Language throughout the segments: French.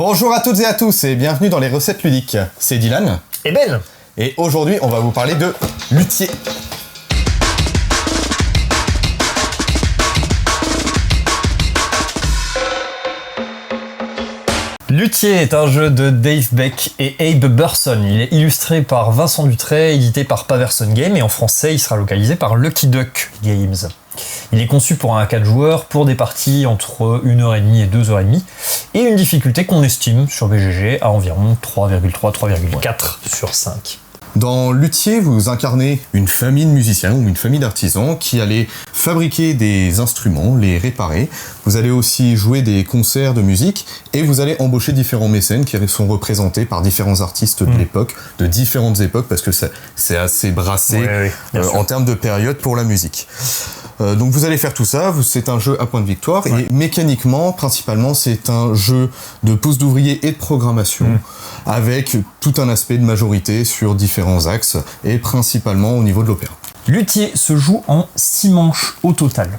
Bonjour à toutes et à tous et bienvenue dans les recettes ludiques. C'est Dylan. Et Ben. Et aujourd'hui, on va vous parler de luthier. Luthier est un jeu de Dave Beck et Abe Burson. Il est illustré par Vincent Dutray, édité par Paverson Games et en français, il sera localisé par Lucky Duck Games. Il est conçu pour un 4 joueurs, pour des parties entre 1h30 et 2h30, et une difficulté qu'on estime sur BGG à environ 3,3-3,4 sur 5. Dans Luthier, vous incarnez une famille de musiciens ou une famille d'artisans qui allait fabriquer des instruments, les réparer. Vous allez aussi jouer des concerts de musique et vous allez embaucher différents mécènes qui sont représentés par différents artistes de l'époque, de différentes époques, parce que c'est assez brassé en termes de période pour la musique. Donc vous allez faire tout ça, c'est un jeu à point de victoire et mécaniquement, principalement, c'est un jeu de pouces d'ouvrier et de programmation avec tout un aspect de majorité sur différents axes et principalement au niveau de l'opéra. Luthier se joue en 6 manches au total.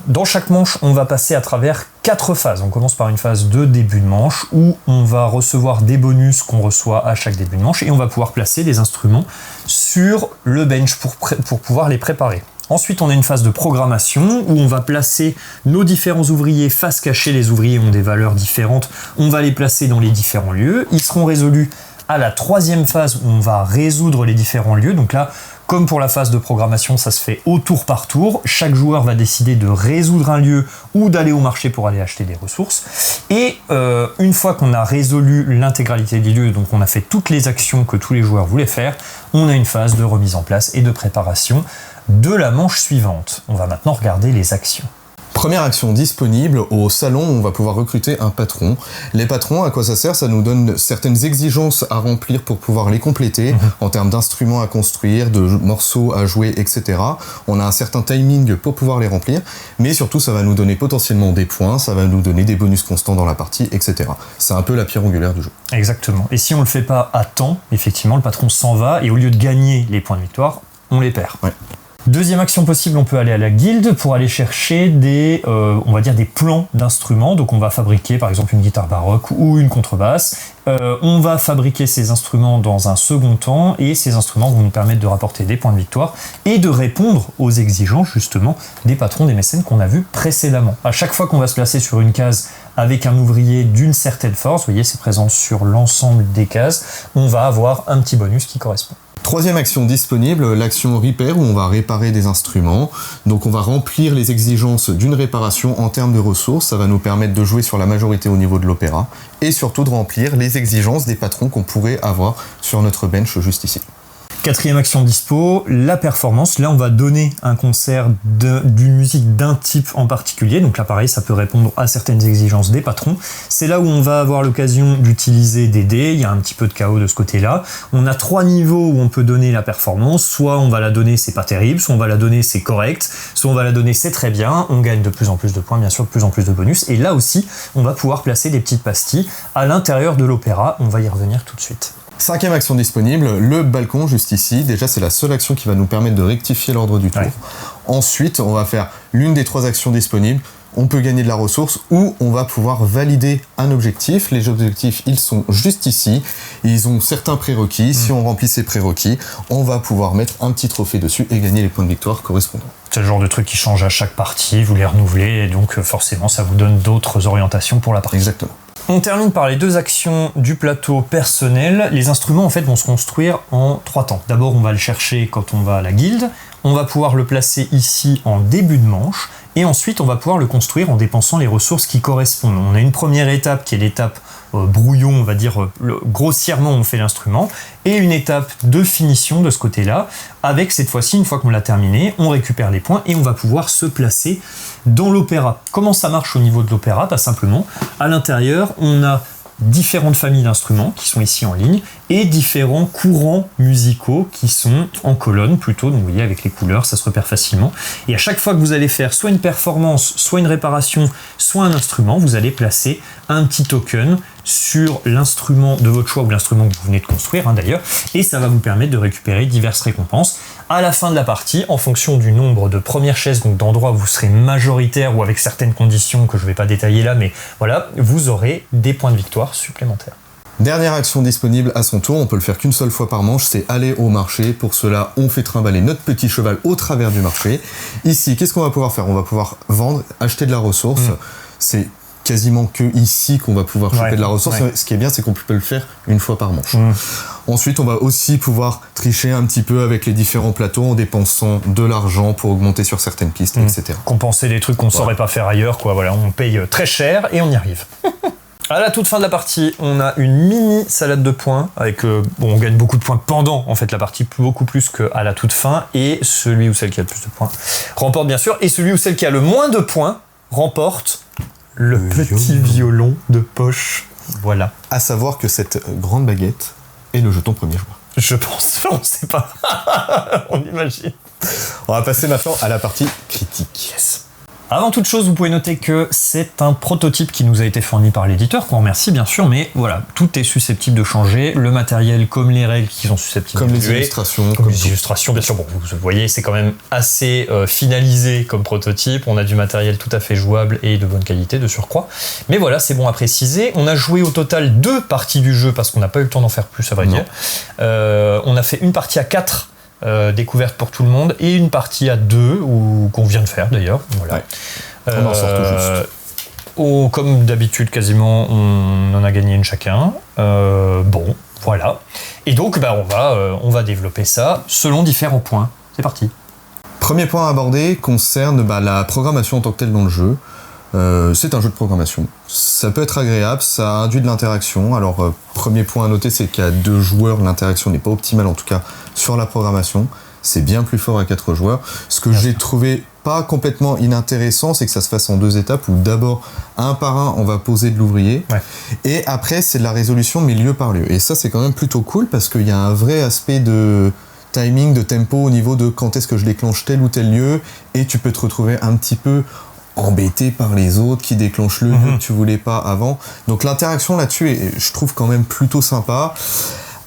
Dans chaque manche, on va passer à travers 4 phases. On commence par une phase de début de manche où on va recevoir des bonus qu'on reçoit à chaque début de manche et on va pouvoir placer des instruments sur le bench pour pouvoir les préparer. Ensuite, on a une phase de programmation où on va placer nos différents ouvriers face cachée. Les ouvriers ont des valeurs différentes. On va les placer dans les différents lieux. Ils seront résolus à la 3e phase où on va résoudre les différents lieux. Donc là, comme pour la phase de programmation, ça se fait au tour par tour. Chaque joueur va décider de résoudre un lieu ou d'aller au marché pour aller acheter des ressources. Et une fois qu'on a résolu l'intégralité des lieux, donc on a fait toutes les actions que tous les joueurs voulaient faire, on a une phase de remise en place et de préparation de la manche suivante. On va maintenant regarder les actions. Première action disponible, au salon, on va pouvoir recruter un patron. Les patrons, à quoi ça sert? Ça nous donne certaines exigences à remplir pour pouvoir les compléter, en termes d'instruments à construire, de morceaux à jouer, etc. On a un certain timing pour pouvoir les remplir, mais surtout ça va nous donner potentiellement des points, ça va nous donner des bonus constants dans la partie, etc. C'est un peu la pierre angulaire du jeu. Exactement. Et si on le fait pas à temps, effectivement, le patron s'en va, et au lieu de gagner les points de victoire, on les perd. Ouais. Deuxième action possible, on peut aller à la guilde pour aller chercher des plans d'instruments. Donc on va fabriquer par exemple une guitare baroque ou une contrebasse. On va fabriquer ces instruments dans un second temps et ces instruments vont nous permettre de rapporter des points de victoire et de répondre aux exigences justement des patrons, des mécènes qu'on a vus précédemment. À chaque fois qu'on va se placer sur une case avec un ouvrier d'une certaine force, vous voyez c'est présent sur l'ensemble des cases, on va avoir un petit bonus qui correspond. Troisième action disponible, l'action Repair, où on va réparer des instruments. Donc on va remplir les exigences d'une réparation en termes de ressources. Ça va nous permettre de jouer sur la majorité au niveau de l'opéra. Et surtout de remplir les exigences des patrons qu'on pourrait avoir sur notre bench juste ici. Quatrième action dispo, la performance. Là, on va donner un concert d'une musique d'un type en particulier. Donc là, pareil, ça peut répondre à certaines exigences des patrons. C'est là où on va avoir l'occasion d'utiliser des dés. Il y a un petit peu de chaos de ce côté-là. On a 3 niveaux où on peut donner la performance. Soit on va la donner, c'est pas terrible. Soit on va la donner, c'est correct. Soit on va la donner, c'est très bien. On gagne de plus en plus de points, bien sûr, de plus en plus de bonus. Et là aussi, on va pouvoir placer des petites pastilles à l'intérieur de l'opéra. On va y revenir tout de suite. Cinquième action disponible, le balcon juste ici. Déjà, c'est la seule action qui va nous permettre de rectifier l'ordre du tour. Ouais. Ensuite, on va faire l'une des 3 actions disponibles. On peut gagner de la ressource ou on va pouvoir valider un objectif. Les objectifs, ils sont juste ici. Ils ont certains prérequis. Si on remplit ces prérequis, on va pouvoir mettre un petit trophée dessus et gagner les points de victoire correspondants. C'est le genre de truc qui change à chaque partie. Vous les renouvelez et donc forcément, ça vous donne d'autres orientations pour la partie. Exactement. On termine par les 2 actions du plateau personnel. Les instruments en fait vont se construire en 3 temps. D'abord on va le chercher quand on va à la guilde, on va pouvoir le placer ici en début de manche, et ensuite on va pouvoir le construire en dépensant les ressources qui correspondent. On a une première étape qui est l'étape brouillon, on va dire grossièrement on fait l'instrument, et une étape de finition de ce côté-là, avec cette fois-ci, une fois qu'on l'a terminé, on récupère les points et on va pouvoir se placer dans l'opéra. Comment ça marche au niveau de l'opéra? Simplement, à l'intérieur, on a différentes familles d'instruments qui sont ici en ligne et différents courants musicaux qui sont en colonne plutôt, donc vous voyez avec les couleurs ça se repère facilement, et à chaque fois que vous allez faire soit une performance, soit une réparation, soit un instrument, vous allez placer un petit token sur l'instrument de votre choix ou l'instrument que vous venez de construire d'ailleurs, et ça va vous permettre de récupérer diverses récompenses À la fin de la partie, en fonction du nombre de premières chaises, donc d'endroits où vous serez majoritaire ou avec certaines conditions que je ne vais pas détailler là, mais voilà, vous aurez des points de victoire supplémentaires. Dernière action disponible à son tour, on peut le faire qu'une seule fois par manche, c'est aller au marché. Pour cela, on fait trimballer notre petit cheval au travers du marché. Ici, qu'est-ce qu'on va pouvoir faire? On va pouvoir vendre, acheter de la ressource. C'est quasiment que ici qu'on va pouvoir choper de la ressource. Ce qui est bien, c'est qu'on peut le faire une fois par manche. Ensuite, on va aussi pouvoir tricher un petit peu avec les différents plateaux en dépensant de l'argent pour augmenter sur certaines pistes, etc. Compenser des trucs qu'on ne saurait pas faire ailleurs, quoi. Voilà, on paye très cher et on y arrive. À la toute fin de la partie, on a une mini salade de points avec on gagne beaucoup de points pendant en fait la partie, beaucoup plus qu'à la toute fin, et celui ou celle qui a le plus de points remporte bien sûr, et celui ou celle qui a le moins de points remporte le petit violon de poche. Voilà. À savoir que cette grande baguette est le jeton premier joueur. Je pense, on ne sait pas. On imagine. On va passer maintenant à la partie critique. Yes. Avant toute chose, vous pouvez noter que c'est un prototype qui nous a été fourni par l'éditeur, qu'on remercie bien sûr, mais voilà, tout est susceptible de changer, le matériel comme les règles qui sont susceptibles comme d'évoluer. Les illustrations. Comme les illustrations, bien sûr. Bon, vous voyez, c'est quand même assez finalisé comme prototype, on a du matériel tout à fait jouable et de bonne qualité de surcroît. Mais voilà, c'est bon à préciser. On a joué au total 2 parties du jeu parce qu'on n'a pas eu le temps d'en faire plus, à vrai dire. On a fait une partie à 4. Découverte pour tout le monde, et une partie à 2 qu'on vient de faire d'ailleurs. Voilà. On en sort tout juste. Comme d'habitude, quasiment, on en a gagné une chacun. Bon, voilà. Et donc, on va développer ça selon différents points. C'est parti. Premier point à aborder concerne la programmation en tant que telle dans le jeu. C'est un jeu de programmation. Ça peut être agréable, ça induit de l'interaction. Alors, premier point à noter, c'est qu'à 2 joueurs, l'interaction n'est pas optimale, en tout cas sur la programmation. C'est bien plus fort à 4 joueurs. Ce que j'ai trouvé pas complètement inintéressant, c'est que ça se fasse en 2 étapes, où d'abord, un par un, on va poser de l'ouvrier, et après, c'est de la résolution, mais lieu par lieu. Et ça, c'est quand même plutôt cool, parce qu'il y a un vrai aspect de timing, de tempo, au niveau de quand est-ce que je déclenche tel ou tel lieu, et tu peux te retrouver un petit peu embêté par les autres qui déclenchent le lieu que tu voulais pas avant. Donc l'interaction là-dessus est, je trouve, quand même plutôt sympa.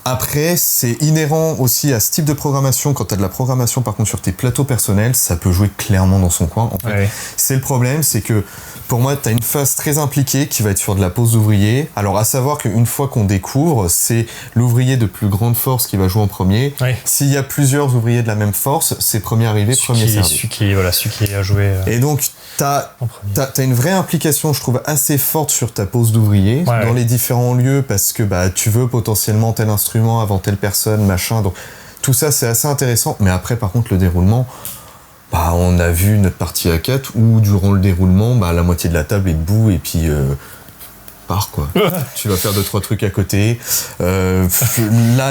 Après, c'est inhérent aussi à ce type de programmation. Quand tu as de la programmation, par contre, sur tes plateaux personnels, ça peut jouer clairement dans son coin. En fait. C'est le problème, c'est que pour moi, tu as une phase très impliquée qui va être sur de la pose d'ouvrier. Alors, à savoir qu'une fois qu'on découvre, c'est l'ouvrier de plus grande force qui va jouer en premier. S'il y a plusieurs ouvriers de la même force, c'est premier arrivé, premier servi. Celui qui a joué. Et donc, t'as une vraie implication, je trouve, assez forte sur ta pose d'ouvrier dans les différents lieux, parce que tu veux potentiellement tel instrument avant telle personne, machin. Donc tout ça, c'est assez intéressant. Mais après, par contre, le déroulement, on a vu notre partie à 4 où durant le déroulement, la moitié de la table est debout et puis part quoi. Tu vas faire 2-3 trucs à côté. Là,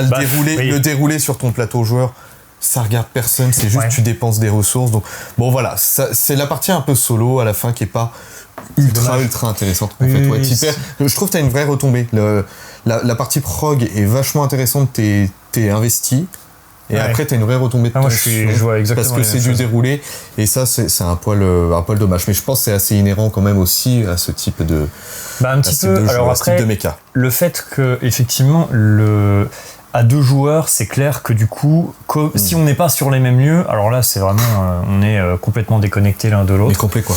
le déroulé sur ton plateau joueur, ça regarde personne, c'est juste tu dépenses des ressources. Donc bon voilà, c'est la partie un peu solo à la fin qui est pas ultra intéressante en fait. Je trouve que t'as une vraie retombée. La partie prog est vachement intéressante, t'es investi. Et après, t'as une vraie retombée de tension. Je vois exactement parce que c'est du déroulé. Et ça, c'est un poil dommage. Mais je pense que c'est assez inhérent quand même aussi à ce type de un petit peu. Alors après, de méca. Le fait que, effectivement, à 2 joueurs, c'est clair que du coup, si on n'est pas sur les mêmes lieux, alors là, c'est vraiment, on est complètement déconnectés l'un de l'autre. Mais complet quoi.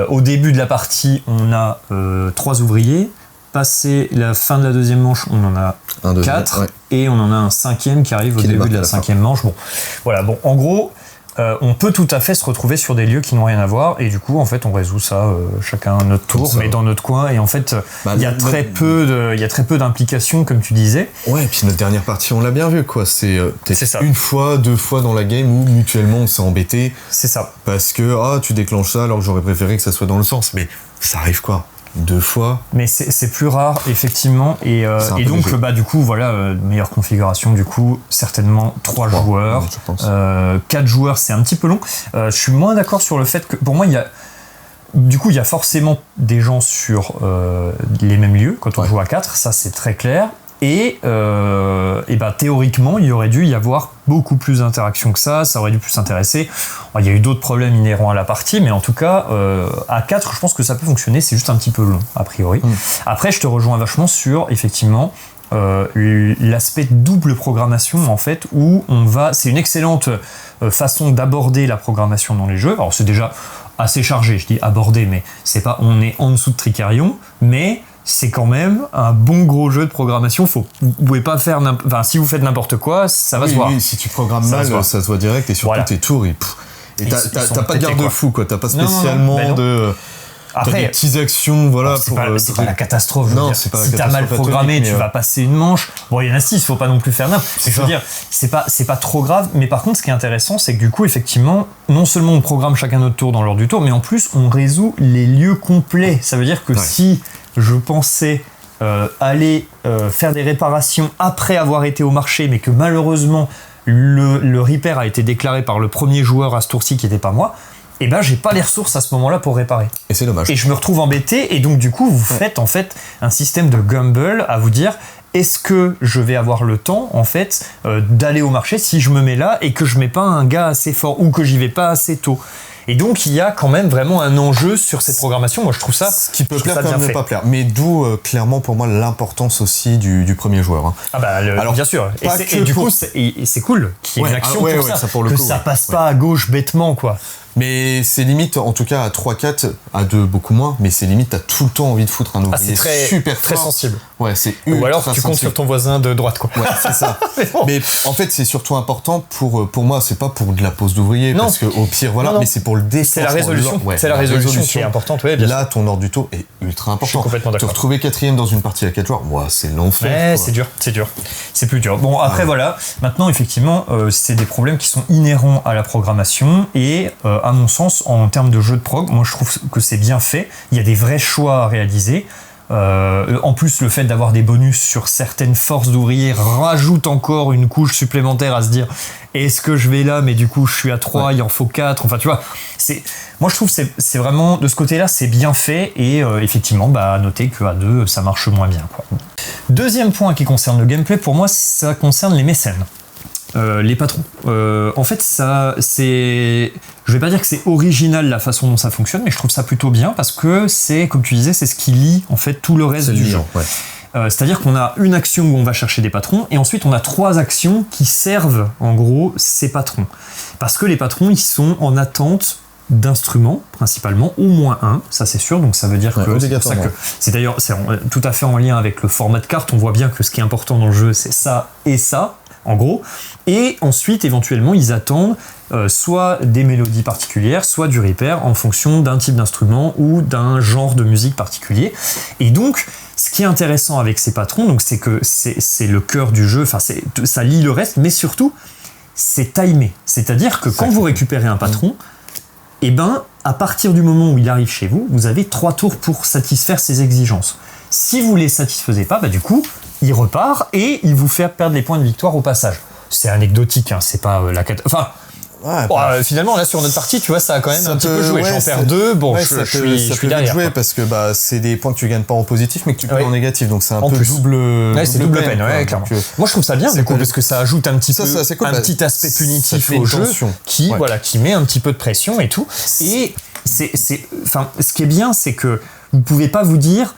Au début de la partie, on a 3 ouvriers. Passé la fin de la 2e manche, on en a 4, et on en a un 5e qui arrive au début de la 5e manche. Bon, voilà. Bon, en gros, on peut tout à fait se retrouver sur des lieux qui n'ont rien à voir, et du coup, en fait, on résout ça chacun à notre tour, mais dans notre coin. Et en fait, il y a très peu d'implication, comme tu disais. Ouais, et puis notre dernière partie, on l'a bien vu, quoi. C'est ça. 1 fois, 2 fois dans la game où mutuellement on s'est embêté. C'est ça. Parce que tu déclenches ça alors que j'aurais préféré que ça soit dans le sens, mais ça arrive quoi. 2 fois. Mais c'est plus rare, effectivement. Et donc, du coup, voilà, meilleure configuration, du coup, certainement 3 joueurs. 4 joueurs, c'est un petit peu long. Je suis moins d'accord sur le fait que, pour moi, il y a forcément des gens sur les mêmes lieux quand on joue à 4, ça c'est très clair. Et théoriquement, il y aurait dû y avoir beaucoup plus d'interactions que ça aurait dû plus s'intéresser. Il y a eu d'autres problèmes inhérents à la partie, mais en tout cas, à 4, je pense que ça peut fonctionner, c'est juste un petit peu long, a priori. Après, je te rejoins vachement sur, effectivement, l'aspect double programmation en fait, où c'est une excellente façon d'aborder la programmation dans les jeux. Alors c'est déjà assez chargé, je dis aborder, mais c'est pas, on est en dessous de Tricarion, mais c'est quand même un bon gros jeu de programmation. Vous pouvez pas faire si vous faites n'importe quoi, ça va se voir. Oui, si tu programmes mal, ça se voit direct, et surtout tes tours, et t'as pas de garde-fou, quoi. T'as pas spécialement de... Après, des petites actions, voilà. C'est pas la catastrophe. Non, c'est pas la si t'as mal programmé, tu mais vas passer une manche. Bon, il y en a 6, faut pas non plus faire n'importe. Je veux dire, c'est pas trop grave. Mais par contre, ce qui est intéressant, c'est que du coup, effectivement, non seulement on programme chacun notre tour dans l'ordre du tour, mais en plus, on résout les lieux complets. Ça veut dire que si je pensais aller faire des réparations après avoir été au marché, mais que malheureusement, le repair a été déclaré par le premier joueur à ce tour-ci qui n'était pas moi, et ben j'ai pas les ressources à ce moment-là pour réparer. Et c'est dommage. Et je me retrouve embêté, et donc du coup vous faites en fait un système de gamble à vous dire, est-ce que je vais avoir le temps en fait d'aller au marché si je me mets là et que je mets pas un gars assez fort ou que j'y vais pas assez tôt. Et donc il y a quand même vraiment un enjeu sur cette programmation. Moi je trouve ça, ce qui peut plaire comme ne pas plaire, mais d'où clairement pour moi l'importance aussi du premier joueur. Ah bah alors bien sûr. Et du coup c'est cool qu'il y ait une action pour ça, pour le coup, ça passe pas à gauche bêtement quoi. Mais c'est limite, en tout cas à 3-4, à 2 beaucoup moins, mais c'est limite, t'as tout le temps envie de foutre un ouvrier super très fort. Sensible. Ouais, c'est ultra Ou alors tu comptes sur ton voisin de droite, quoi. Ouais, c'est ça. Mais en fait, c'est surtout important pour moi, c'est pas pour de la pose d'ouvrier, parce que au pire, voilà, mais c'est pour le déclenchement. C'est la résolution. C'est la résolution qui est importante, ouais, bien sûr. Là, ton ordre du tour est ultra important. Je suis complètement d'accord. Te retrouver 4ème dans une partie à 4 joueurs, c'est l'enfer. Ouais, c'est dur. C'est plus dur. Bon, après, voilà. Maintenant, effectivement, c'est des problèmes qui sont inhérents à la programmation et, à mon sens, en termes de jeu de prog, moi je trouve que c'est bien fait. Il y a des vrais choix à réaliser. En plus, le fait d'avoir des bonus sur certaines forces d'ouvriers rajoute encore une couche supplémentaire à se dire, est-ce que je vais là, mais du coup je suis à 3, il en faut 4. Enfin, tu vois, moi je trouve que c'est vraiment, de ce côté-là, c'est bien fait. Et effectivement, à noter qu'à 2, ça marche moins bien, quoi. Deuxième point qui concerne le gameplay, pour moi, ça concerne les mécènes. Les patrons. En fait, je vais pas dire que c'est original la façon dont ça fonctionne, mais je trouve ça plutôt bien parce que c'est, comme tu disais, c'est ce qui lie en fait tout le reste du jeu. Ouais. C'est-à-dire qu'on a une action où on va chercher des patrons et ensuite on a 3 actions qui servent en gros ces patrons. Parce que les patrons, ils sont en attente d'instruments, principalement, au moins un, ça c'est sûr, donc ça veut dire que c'est d'ailleurs tout à fait en lien avec le format de carte. On voit bien que ce qui est important dans le jeu, c'est ça et ça, en gros, et ensuite éventuellement ils attendent soit des mélodies particulières, soit du repair en fonction d'un type d'instrument ou d'un genre de musique particulier. Et donc ce qui est intéressant avec ces patrons, donc, c'est que c'est le cœur du jeu, enfin ça lie le reste, mais surtout c'est timé, c'est-à-dire que quand vous récupérez un patron, et à partir du moment où il arrive chez vous, vous avez 3 tours pour satisfaire ses exigences. Si vous les satisfaisez pas, du coup, il repart et il vous fait perdre les points de victoire au passage. C'est anecdotique, hein, c'est pas la catastrophe. Enfin, finalement, là, sur notre partie, tu vois, ça a quand même un petit peu joué. J'en perds 2, bon, je suis derrière. Jouer parce que c'est des points que tu gagnes pas en positif, mais que tu perds en négatif, donc c'est un peu double. Ouais, c'est double peine, clairement. Moi, je trouve ça bien, du coup, parce que ça ajoute un petit peu, un petit aspect punitif au jeu, qui met un petit peu de pression et tout. Et ce qui est bien, c'est que vous pouvez pas vous dire,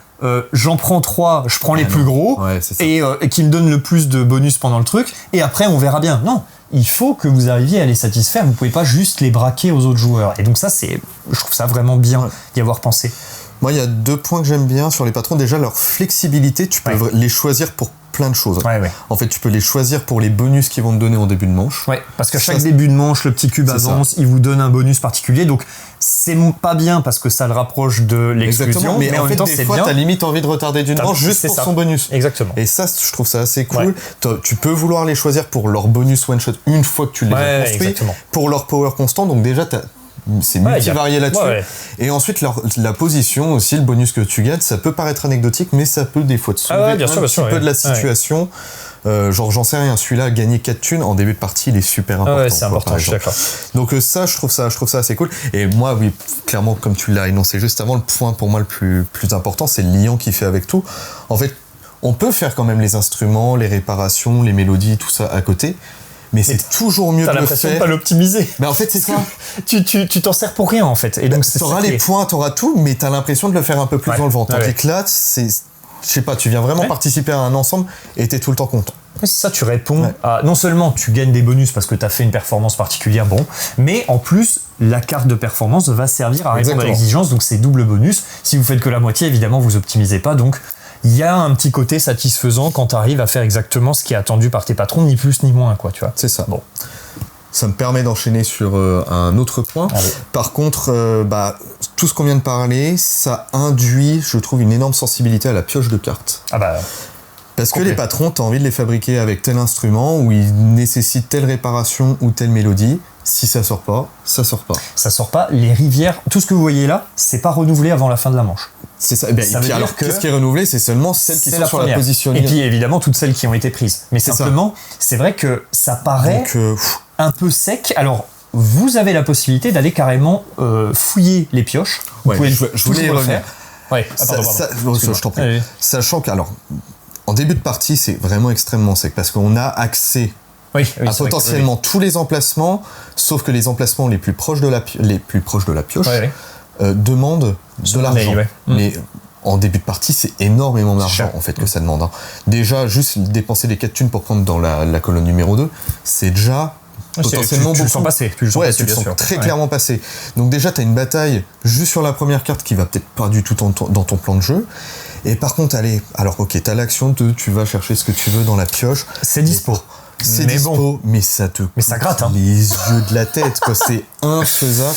j'en prends 3, je prends les plus gros, et qui me donnent le plus de bonus pendant le truc, et après on verra bien. Non, il faut que vous arriviez à les satisfaire, vous pouvez pas juste les braquer aux autres joueurs. Et donc ça, je trouve ça vraiment bien d'y avoir pensé. Moi, il y a 2 points que j'aime bien sur les patrons. Déjà, leur flexibilité, tu peux les choisir pour plein de choses. En fait, tu peux les choisir pour les bonus qu'ils vont te donner en début de manche. Parce qu'à chaque début de manche, le petit cube avance, il vous donne un bonus particulier. Donc, c'est pas bien parce que ça le rapproche de l'exclusion. Mais en fait, des fois, t'as limite envie de retarder d'une manche juste pour son bonus. Exactement. Et ça, je trouve ça assez cool. Tu peux vouloir les choisir pour leur bonus one-shot une fois que tu les as construits. Pour leur power constant. Donc déjà, c'est multivarié là-dessus. Et ensuite, la position aussi, le bonus que tu gagnes, ça peut paraître anecdotique, mais ça peut des fois te sauver un petit peu de la situation. Genre, j'en sais rien, celui-là, gagner 4 thunes en début de partie, il est super important. C'est important, je suis d'accord. Donc ça, je trouve ça assez cool. Et moi, oui, clairement, comme tu l'as énoncé juste avant, le point pour moi le plus important, c'est le lien qu'il fait avec tout. En fait, on peut faire quand même les instruments, les réparations, les mélodies, tout ça à côté. Mais c'est toujours mieux de le faire. T'as l'impression de pas l'optimiser. Mais en fait, c'est ça. Tu t'en sers pour rien, en fait. Et donc, t'auras les points, t'auras tout, mais t'as l'impression de le faire un peu plus dans le vent. Tandis que là, je sais pas, tu viens vraiment participer à un ensemble et t'es tout le temps content. C'est ça, tu réponds à... Non seulement tu gagnes des bonus parce que tu as fait une performance particulière, bon, mais en plus, la carte de performance va servir à répondre à l'exigence, donc c'est double bonus. Si vous faites que la moitié, évidemment, vous optimisez pas, donc il y a un petit côté satisfaisant quand tu arrives à faire exactement ce qui est attendu par tes patrons, ni plus ni moins, quoi, tu vois. C'est ça. Bon. Ça me permet d'enchaîner sur un autre point. Allez. Par contre, tout ce qu'on vient de parler, ça induit, je trouve, une énorme sensibilité à la pioche de cartes. Ah bah... Parce que les patrons, t'as envie de les fabriquer avec tel instrument où ils nécessitent telle réparation ou telle mélodie. Si ça sort pas, ça sort pas. Ça sort pas. Les rivières, tout ce que vous voyez là, c'est pas renouvelé avant la fin de la manche. C'est ça. Et puis alors, qu'est-ce qui est renouvelé? C'est seulement celles qui sont sur la position. Et puis évidemment, toutes celles qui ont été prises. Mais simplement, c'est vrai que ça paraît un peu sec. Alors, vous avez la possibilité d'aller carrément fouiller les pioches. Je voulais y revenir. Ouais. Je t'en prie. Sachant qu'alors, en début de partie, c'est vraiment extrêmement sec parce qu'on a accès à potentiellement tous les emplacements, sauf que les emplacements les plus proches de la pioche demandent de l'argent. Mais en début de partie, c'est énormément d'argent en fait que ça demande. Déjà, juste dépenser les 4 thunes pour prendre dans la colonne numéro 2, c'est déjà potentiellement beaucoup. Tu le sens passer. Tu le sens très clairement passer. Donc déjà, tu as une bataille juste sur la première carte qui va peut-être pas du tout dans ton plan de jeu. Et par contre, allez, alors ok, t'as l'action de tu vas chercher ce que tu veux dans la pioche. C'est dispo. C'est dispo, mais ça gratte, hein. Les yeux de la tête, quoi. C'est infaisable.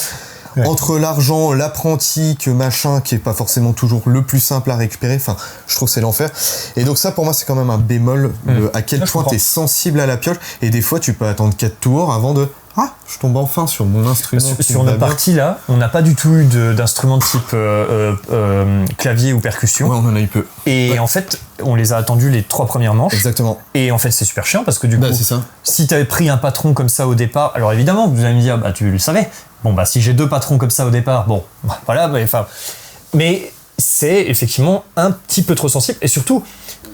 Ouais. Entre l'argent, l'apprenti, que machin, qui est pas forcément toujours le plus simple à récupérer, enfin, je trouve que c'est l'enfer. Et donc ça, pour moi, c'est quand même un bémol, à quel point t'es sensible à la pioche, et des fois, tu peux attendre 4 tours avant de... Ah, je tombe enfin sur mon instrument. Sur notre partie là, on n'a pas du tout eu d'instruments de type clavier ou percussion. Ouais, on en a eu peu. Et en fait, on les a attendus les 3 premières manches. Exactement. Et en fait, c'est super chiant parce que du coup, c'est ça. Si tu avais pris un patron comme ça au départ, alors évidemment, vous allez me dire, bah tu le savais. Bon, bah si j'ai 2 patrons comme ça au départ, bon, voilà, mais c'est effectivement un petit peu trop sensible. Et surtout,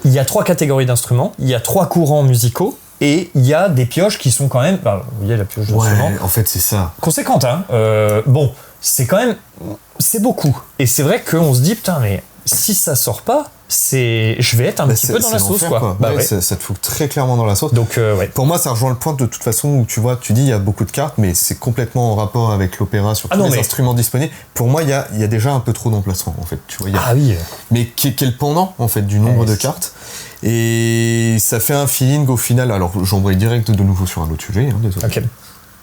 il y a 3 catégories d'instruments, il y a 3 courants musicaux. Et il y a des pioches qui sont quand même... il y a la pioche d'instrument. Ouais, en fait, c'est ça. Conséquente, hein. Bon, c'est quand même... C'est beaucoup. Et c'est vrai qu'on se dit, putain, mais si ça sort pas, je vais être un petit peu dans la sauce, quoi. Ça te fout très clairement dans la sauce. Donc, Pour moi, ça rejoint le point de toute façon où tu vois, tu dis, il y a beaucoup de cartes, mais c'est complètement en rapport avec l'opéra sur tous les instruments disponibles. Pour moi, il y a déjà un peu trop d'emplacements, en fait. Tu vois, oui. Mais qui est le pendant, en fait, du nombre de cartes. Et ça fait un feeling au final. Alors, j'embraye direct de nouveau sur un autre sujet, hein, désolé. Ok.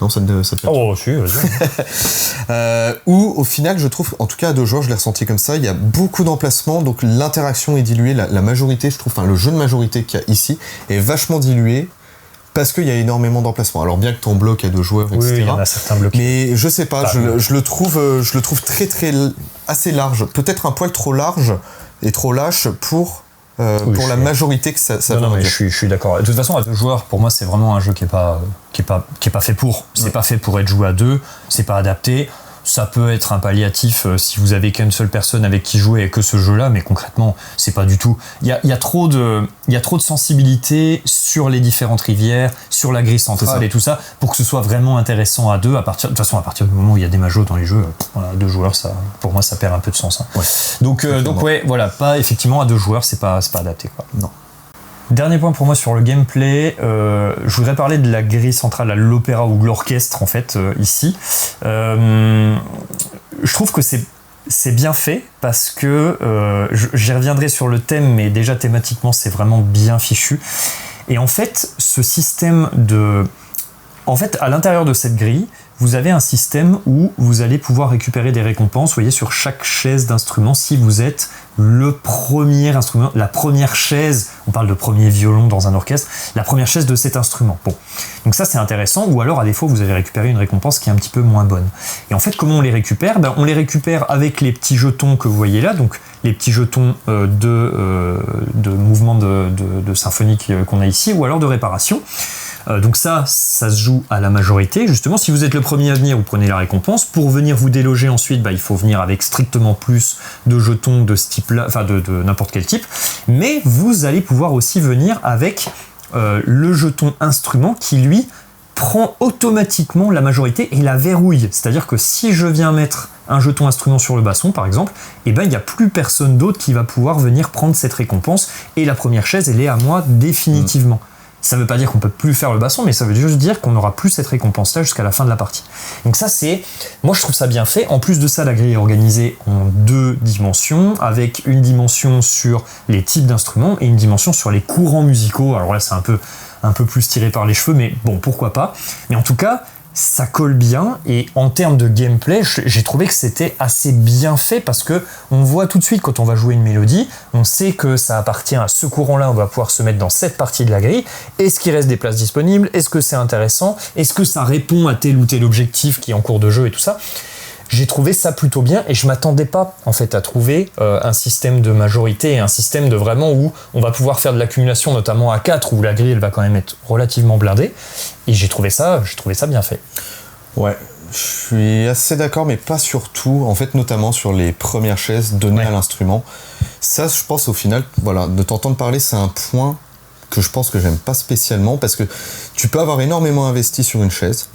Non, ça te fait. Oh, si, vas-y. Où, au final, je trouve, en tout cas à 2 joueurs, je l'ai ressenti comme ça, il y a beaucoup d'emplacements, donc l'interaction est diluée, la majorité, je trouve, le jeu de majorité qu'il y a ici est vachement dilué, parce qu'il y a énormément d'emplacements. Alors bien que ton bloc à 2 joueurs, etc. Oui, il y en a certains blocs. Mais je sais pas, je le trouve très assez large, peut-être un poil trop large et trop lâche pour la majorité que ça non, mais je suis d'accord. De toute façon, à 2 joueurs, pour moi, c'est vraiment un jeu qui est pas fait pour. C'est pas fait pour être joué à 2. C'est pas adapté. Ça peut être un palliatif si vous avez qu'une seule personne avec qui jouer et que ce jeu-là, mais concrètement, c'est pas du tout. Il y a trop de sensibilité sur les différentes rivières, sur la grille centrale et tout ça, pour que ce soit vraiment intéressant à 2. De toute façon, à partir du moment où il y a des majos dans les jeux, à 2 joueurs, ça, pour moi, ça perd un peu de sens. Hein. Ouais. Donc voilà, pas effectivement à 2 joueurs, c'est pas adapté, quoi. Non. Dernier point pour moi sur le gameplay, je voudrais parler de la grille centrale à l'opéra ou l'orchestre en fait ici. Je trouve que c'est bien fait parce que j'y reviendrai sur le thème, mais déjà thématiquement c'est vraiment bien fichu. Et en fait, ce système à l'intérieur de cette grille, vous avez un système où vous allez pouvoir récupérer des récompenses, vous voyez, sur chaque chaise d'instrument, si vous êtes le premier instrument, la première chaise, on parle de premier violon dans un orchestre, la première chaise de cet instrument. Bon, donc ça c'est intéressant, ou alors à défaut vous avez récupéré une récompense qui est un petit peu moins bonne. Et en fait, comment on les récupère ? On les récupère avec les petits jetons que vous voyez là, donc les petits jetons de mouvement de symphonie qu'on a ici, ou alors de réparation. Donc ça se joue à la majorité. Justement, si vous êtes le premier à venir, vous prenez la récompense. Pour venir vous déloger ensuite, il faut venir avec strictement plus de jetons de ce type-là, enfin de n'importe quel type. Mais vous allez pouvoir aussi venir avec le jeton instrument qui, lui, prend automatiquement la majorité et la verrouille. C'est-à-dire que si je viens mettre un jeton instrument sur le basson, par exemple, il n'y a plus personne d'autre qui va pouvoir venir prendre cette récompense. Et la première chaise, elle est à moi définitivement. Ça ne veut pas dire qu'on ne peut plus faire le basson, mais ça veut juste dire qu'on n'aura plus cette récompense-là jusqu'à la fin de la partie. Donc ça, moi je trouve ça bien fait. En plus de ça, la grille est organisée en 2 dimensions, avec une dimension sur les types d'instruments et une dimension sur les courants musicaux. Alors là, c'est un peu plus tiré par les cheveux, mais bon, pourquoi pas. Mais en tout cas, ça colle bien, et en termes de gameplay, j'ai trouvé que c'était assez bien fait, parce que on voit tout de suite quand on va jouer une mélodie, on sait que ça appartient à ce courant-là, on va pouvoir se mettre dans cette partie de la grille. Est-ce qu'il reste des places disponibles? Est-ce que c'est intéressant? Est-ce que ça répond à tel ou tel objectif qui est en cours de jeu et tout ça? J'ai trouvé ça plutôt bien, et je m'attendais pas en fait à trouver un système de majorité et un système de vraiment où on va pouvoir faire de l'accumulation, notamment à 4, où la grille elle va quand même être relativement blindée, et j'ai trouvé ça bien fait. Ouais, je suis assez d'accord, mais pas sur tout, en fait, notamment sur les premières chaises données à l'instrument. Ça, je pense au final, voilà, de t'entendre parler, c'est un point que je pense que j'aime pas spécialement, parce que tu peux avoir énormément investi sur une chaise,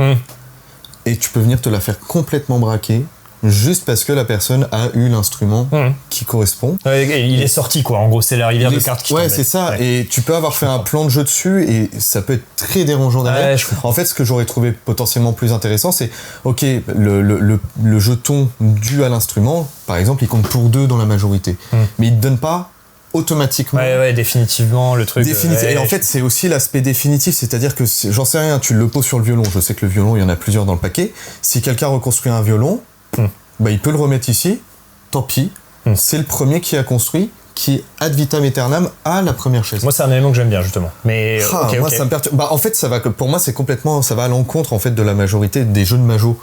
et tu peux venir te la faire complètement braquer juste parce que la personne a eu l'instrument qui correspond. Il est sorti, quoi. En gros, c'est la rivière de cartes qui c'est ça. Ouais. Et tu peux avoir fait un plan de jeu dessus, et ça peut être très dérangeant derrière. Ouais, en fait, ce que j'aurais trouvé potentiellement plus intéressant, c'est ok, le jeton dû à l'instrument, par exemple, il compte pour 2 dans la majorité, mais il te donne pas automatiquement. Ouais, définitivement le truc. Et en fait, c'est aussi l'aspect définitif, c'est-à-dire que j'en sais rien, tu le poses sur le violon. Je sais que le violon, il y en a plusieurs dans le paquet. Si quelqu'un reconstruit un violon, il peut le remettre ici. Tant pis. C'est le premier qui a construit, qui ad vitam aeternam a la première chaise. Moi, c'est un élément que j'aime bien, justement. Mais moi, ça me perturbe. En fait, pour moi, ça va à l'encontre en fait de la majorité des jeux de majo.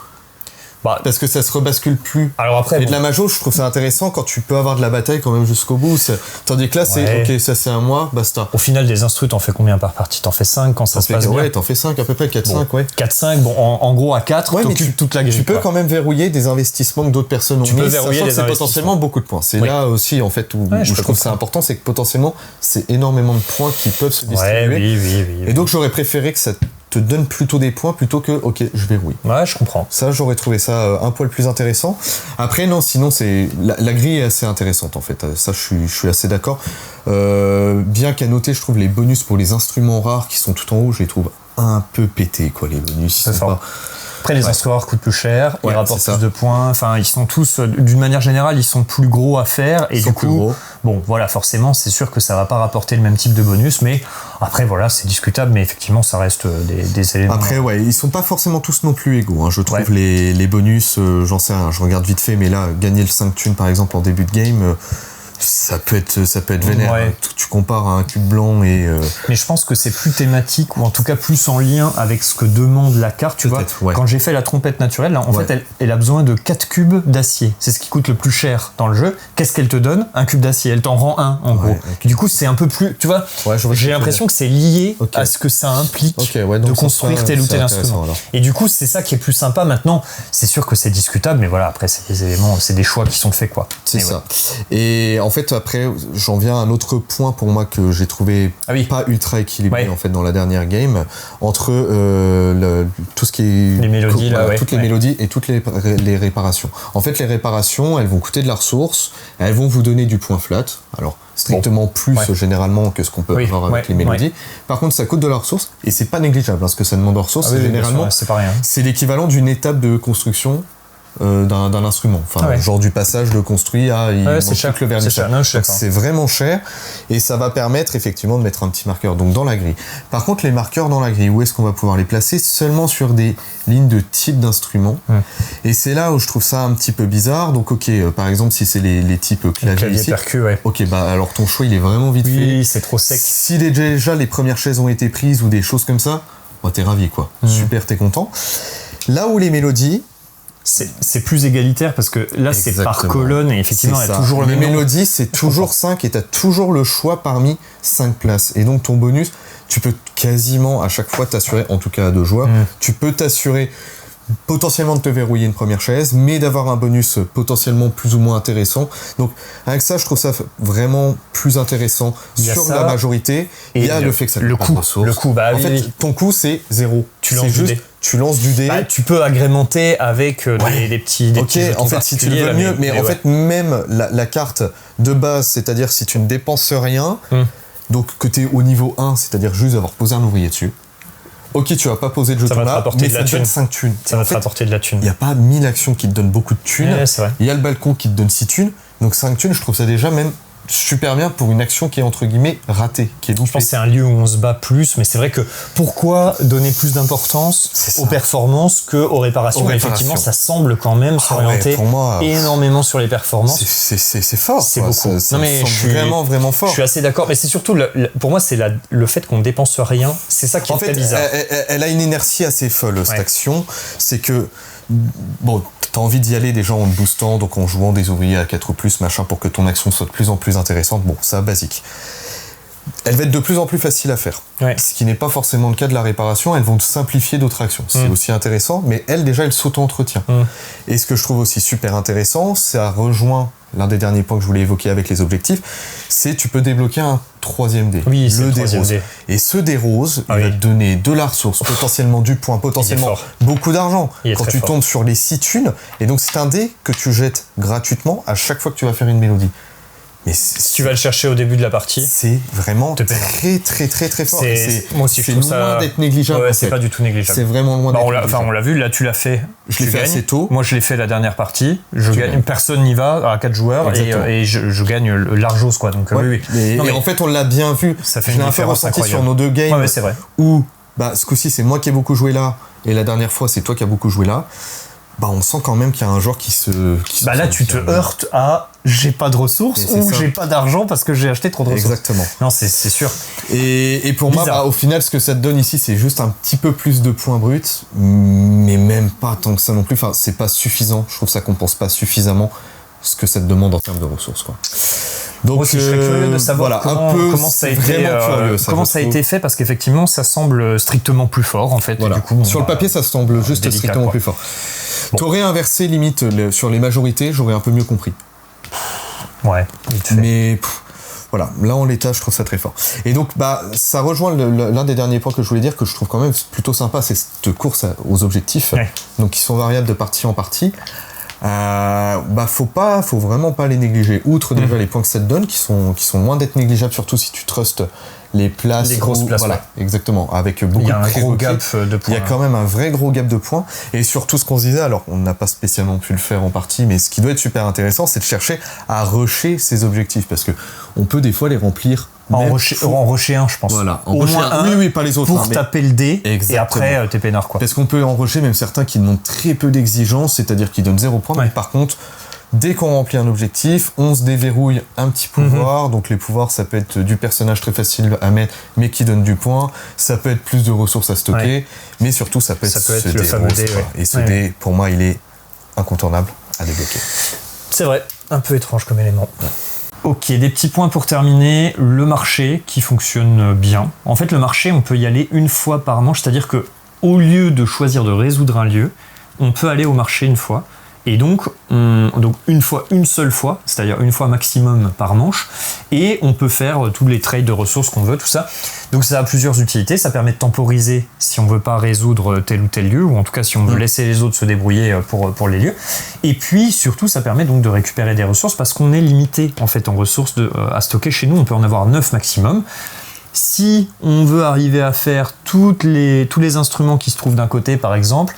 Parce que ça se rebascule plus. Alors après, de la majo, je trouve ça intéressant quand tu peux avoir de la bataille quand même jusqu'au bout. Tandis que là, c'est ok, ça c'est à moi, basta. Au final, des instrus, t'en fais combien par partie? T'en fais 5 quand ça se passe bien? Ouais, t'en fais 5 à peu près, 4-5, ouais. 4-5, bon, en gros à 4, t'occupes toute la grille. Tu peux quand même verrouiller des investissements que d'autres personnes ont mis. Tu peux verrouiller c'est potentiellement beaucoup de points. C'est là aussi, en fait, où je trouve ça important, c'est que potentiellement, c'est énormément de points qui peuvent se distribuer. Oui. Et donc, j'aurais préféré que ça te donne plutôt des points plutôt que ok, je verrouille. Ouais, je comprends. Ça, j'aurais trouvé ça un poil plus intéressant. Après, non, sinon c'est la grille est assez intéressante en fait. Ça, je suis assez d'accord. Bien qu'à noter, je trouve les bonus pour les instruments rares qui sont tout en haut, je les trouve un peu pétés, quoi, les bonus. C'est fort. Après, les instruments rares coûtent plus cher, ils rapportent plus de points. Enfin, ils sont tous, d'une manière générale, ils sont plus gros à faire, et du coup, bon, voilà, forcément, c'est sûr que ça va pas rapporter le même type de bonus, mais après, voilà, c'est discutable, mais effectivement, ça reste des éléments. Après, ils sont pas forcément tous non plus égaux. Je trouve les bonus, j'en sais rien, je regarde vite fait, mais là, gagner le 5 thunes, par exemple, en début de game. Ça peut être vénère. Ouais. Tu compares à un cube blanc et. Mais je pense que c'est plus thématique, ou en tout cas plus en lien avec ce que demande la carte. Tu vois, quand j'ai fait la trompette naturelle, là, en fait, elle a besoin de 4 cubes d'acier. C'est ce qui coûte le plus cher dans le jeu. Qu'est-ce qu'elle te donne? Un cube d'acier. Elle t'en rend un, en gros. Okay. Du coup, c'est un peu plus. Tu vois, j'ai l'impression que c'est lié à ce que ça implique de construire tel ou tel instrument. Et du coup, c'est ça qui est plus sympa. Maintenant, c'est sûr que c'est discutable, mais voilà, après, c'est des éléments, c'est des choix qui sont faits, quoi. C'est ça. Et en fait, après, j'en viens à un autre point pour moi que j'ai trouvé pas ultra équilibré en fait dans la dernière game, entre tout ce qui est les mélodies, toutes les mélodies et toutes les réparations. En fait, les réparations, elles vont coûter de la ressource, elles vont vous donner du point flat. Alors strictement plus généralement que ce qu'on peut avoir avec les mélodies. Par contre, ça coûte de la ressource et c'est pas négligeable. Ce que ça demande en ressources, c'est généralement c'est pas rien. C'est l'équivalent d'une étape de construction. D'un instrument, genre du passage de construit à c'est cher. Le vernissage. C'est vraiment cher, et ça va permettre effectivement de mettre un petit marqueur donc dans la grille. Par contre, les marqueurs dans la grille, où est-ce qu'on va pouvoir les placer? Seulement sur des lignes de type d'instrument. Et c'est là où je trouve ça un petit peu bizarre. Donc par exemple, si c'est les types clavier ici, percu, alors ton choix il est vraiment vite fait. Oui, c'est trop sec. Si déjà les premières chaises ont été prises ou des choses comme ça, t'es ravi, quoi. Super, t'es content. Là où les mélodies, c'est plus égalitaire, parce que là c'est par colonne, et effectivement il y a toujours le même nombre. Les mélodies, c'est toujours 5, et tu as toujours le choix parmi 5 places. Et donc ton bonus, tu peux quasiment à chaque fois t'assurer, en tout cas à 2 joueurs, tu peux t'assurer potentiellement de te verrouiller une première chaise, mais d'avoir un bonus potentiellement plus ou moins intéressant. Donc avec ça, je trouve ça vraiment plus intéressant sur ça, la majorité. Il y a le fait que ça le coûte pas de coût, ressources. le coût, bah en oui, fait, oui. ton coût c'est 0. Tu lances du dé. Tu lances du dé. Bah, tu peux agrémenter avec des petits Ok, jetons en fait, si tu le particuliers, veux là, mieux, mais en ouais. fait, même la carte de base, c'est-à-dire si tu ne dépenses rien, donc que tu es au niveau 1, c'est-à-dire juste avoir posé un ouvrier dessus. Ok, tu vas pas poser de Ça jeton va te là, rapporter mais de la ça te donne thune. 5 thunes. Ça va te rapporter de la thune. Il n'y a pas 1000 actions qui te donnent beaucoup de thunes. Ouais, c'est vrai. Il y a le balcon qui te donne 6 thunes. Donc 5 thunes, je trouve ça déjà même super bien pour une action qui est entre guillemets ratée, qui est loupée. Je pense que c'est un lieu où on se bat plus, mais c'est vrai que pourquoi donner plus d'importance aux performances qu'aux réparations. Effectivement, ça semble quand même s'orienter énormément sur les performances. C'est fort. C'est quoi. beaucoup. Ça non, mais me semble vraiment fort. Je suis assez d'accord, mais c'est surtout, pour moi, c'est le fait qu'on ne dépense rien, c'est ça qui est très bizarre. Elle a une inertie assez folle, cette action. C'est que, bon, t'as envie d'y aller déjà en te boostant, donc en jouant des ouvriers à 4 ou plus, machin, pour que ton action soit de plus en plus intéressante. Bon, ça, basique. Elle va être de plus en plus facile à faire. Ouais. Ce qui n'est pas forcément le cas de la réparation. Elles vont simplifier d'autres actions. C'est aussi intéressant, mais elle, déjà, elle s'auto-entretient. Et ce que je trouve aussi super intéressant, ça rejoint l'un des derniers points que je voulais évoquer avec les objectifs, c'est tu peux débloquer un 3e dé. Oui, c'est le dé 3e rose. dé. Et ce dé rose, il va te donner de la ressource, potentiellement du point, potentiellement beaucoup d'argent. Quand tu tombes sur les 6 thunes, et donc c'est un dé que tu jettes gratuitement à chaque fois que tu vas faire une mélodie. Mais tu vas le chercher au début de la partie. C'est vraiment très fort. Moi aussi, je trouve ça loin d'être négligeable. Ouais, c'est pas du tout négligeable. C'est vraiment loin d'être négligeable. On l'a vu, là tu l'as fait. Je l'ai fait assez tôt. Moi je l'ai fait la dernière partie. Je gagne. Personne n'y va à 4 joueurs et je gagne largos quoi. Donc oui. Et en fait on l'a bien vu. Ça fait je l'ai un peu ressenti sur nos 2 games. Ouais, c'est vrai. Où ce coup-ci c'est moi qui ai beaucoup joué là et la dernière fois c'est toi qui as beaucoup joué là. On sent quand même qu'il y a un joueur qui se là tu te heurtes à j'ai pas de ressources ou j'ai pas d'argent parce que j'ai acheté trop de ressources. Exactement. Non, c'est sûr. Et pour moi, au final, ce que ça te donne ici, c'est juste un petit peu plus de points bruts, mais même pas tant que ça non plus. Enfin, c'est pas suffisant. Je trouve que ça compense pas suffisamment ce que ça te demande en termes de ressources, quoi. Donc, moi aussi, je serais curieux de savoir comment ça a été fait, parce qu'effectivement, ça semble strictement plus fort, en fait. Voilà. Et du coup, sur le papier, ça semble juste strictement plus fort. T'aurais inversé limite sur les majorités, j'aurais un peu mieux compris. Ouais. Mais voilà, là en l'état, je trouve ça très fort. Et donc, ça rejoint l'un des derniers points que je voulais dire, que je trouve quand même plutôt sympa, c'est cette course aux objectifs, donc qui sont variables de partie en partie. Faut vraiment pas les négliger. Outre déjà les points que ça te donne, qui sont loin d'être négligeables, surtout si tu trustes les places. Les grosses places. Voilà, exactement. Avec beaucoup de un gros gap de points. Il y a quand même un vrai gros gap de points. Et surtout, ce qu'on se disait, alors on n'a pas spécialement pu le faire en partie, mais ce qui doit être super intéressant, c'est de chercher à rusher ces objectifs, parce que on peut des fois les remplir. En rusher un, je pense. Voilà. Au moins un. Oui, pas les autres. Pour taper le dé. Exactement. Et après, t'es peinard, quoi. Parce qu'on peut en rusher même certains qui demandent très peu d'exigence, c'est-à-dire qui donnent 0 points. Mais par contre, dès qu'on remplit un objectif, on se déverrouille un petit pouvoir. Donc les pouvoirs, ça peut être du personnage très facile à mettre, mais qui donne du point. Ça peut être plus de ressources à stocker. Mais surtout, ça peut être ce le fameux dé. Et ce dé, pour moi, il est incontournable à débloquer. C'est vrai. Un peu étrange comme élément. Ok, des petits points pour terminer. Le marché qui fonctionne bien. En fait, le marché, on peut y aller une fois par manche. C'est-à-dire que au lieu de choisir de résoudre un lieu, on peut aller au marché une fois. Et donc une seule fois, c'est-à-dire une fois maximum par manche, et on peut faire tous les trades de ressources qu'on veut, tout ça. Donc ça a plusieurs utilités, ça permet de temporiser si on veut pas résoudre tel ou tel lieu, ou en tout cas si on veut laisser les autres se débrouiller pour les lieux. Et puis surtout, ça permet donc de récupérer des ressources, parce qu'on est limité en fait en ressources à stocker chez nous, on peut en avoir 9 maximum. Si on veut arriver à faire tous les instruments qui se trouvent d'un côté, par exemple,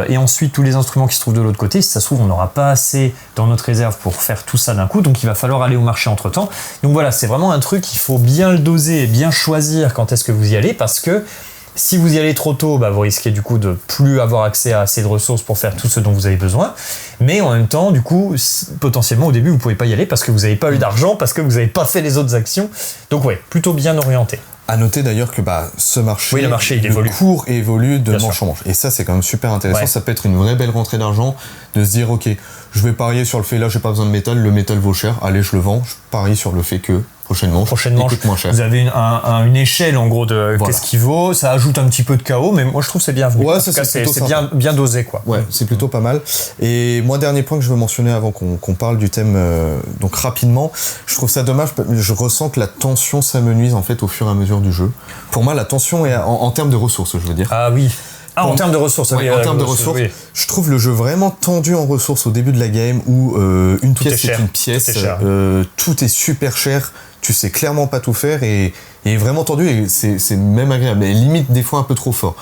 et ensuite tous les instruments qui se trouvent de l'autre côté, si ça se trouve, on n'aura pas assez dans notre réserve pour faire tout ça d'un coup, donc il va falloir aller au marché entre-temps. Donc voilà, c'est vraiment un truc, il faut bien le doser et bien choisir quand est-ce que vous y allez, parce que si vous y allez trop tôt, vous risquez du coup de plus avoir accès à assez de ressources pour faire tout ce dont vous avez besoin. Mais en même temps, du coup, potentiellement au début, vous pouvez pas y aller parce que vous n'avez pas eu d'argent, parce que vous n'avez pas fait les autres actions. Donc ouais, plutôt bien orienté. À noter d'ailleurs que ce marché, le marché il évolue. Le cours évolue de manche en manche. Et ça, c'est quand même super intéressant. Ouais. Ça peut être une vraie belle rentrée d'argent de se dire, ok, je vais parier sur le fait là, j'ai pas besoin de métal, le métal vaut cher, allez, je le vends. Je parie sur le fait que Prochaine manche, coûte moins cher. vous avez une échelle en gros de qu'est-ce qu'il vaut, ça ajoute un petit peu de chaos, mais moi je trouve que c'est bienvenu. Ouais, c'est bien dosé quoi. Ouais, c'est plutôt pas mal. Et moi, dernier point que je veux mentionner avant qu'on parle du thème, donc rapidement, je trouve ça dommage, je ressens que la tension s'amenuise en fait au fur et à mesure du jeu. Pour moi, la tension est en termes de ressources, je veux dire. Ah oui. En termes de ressources, oui. En termes de ressources, oui. Je trouve le jeu vraiment tendu en ressources au début de la game où une pièce c'est une pièce, tout est super cher, tu sais clairement pas tout faire et vraiment tendu et c'est même agréable, mais limite des fois un peu trop fort.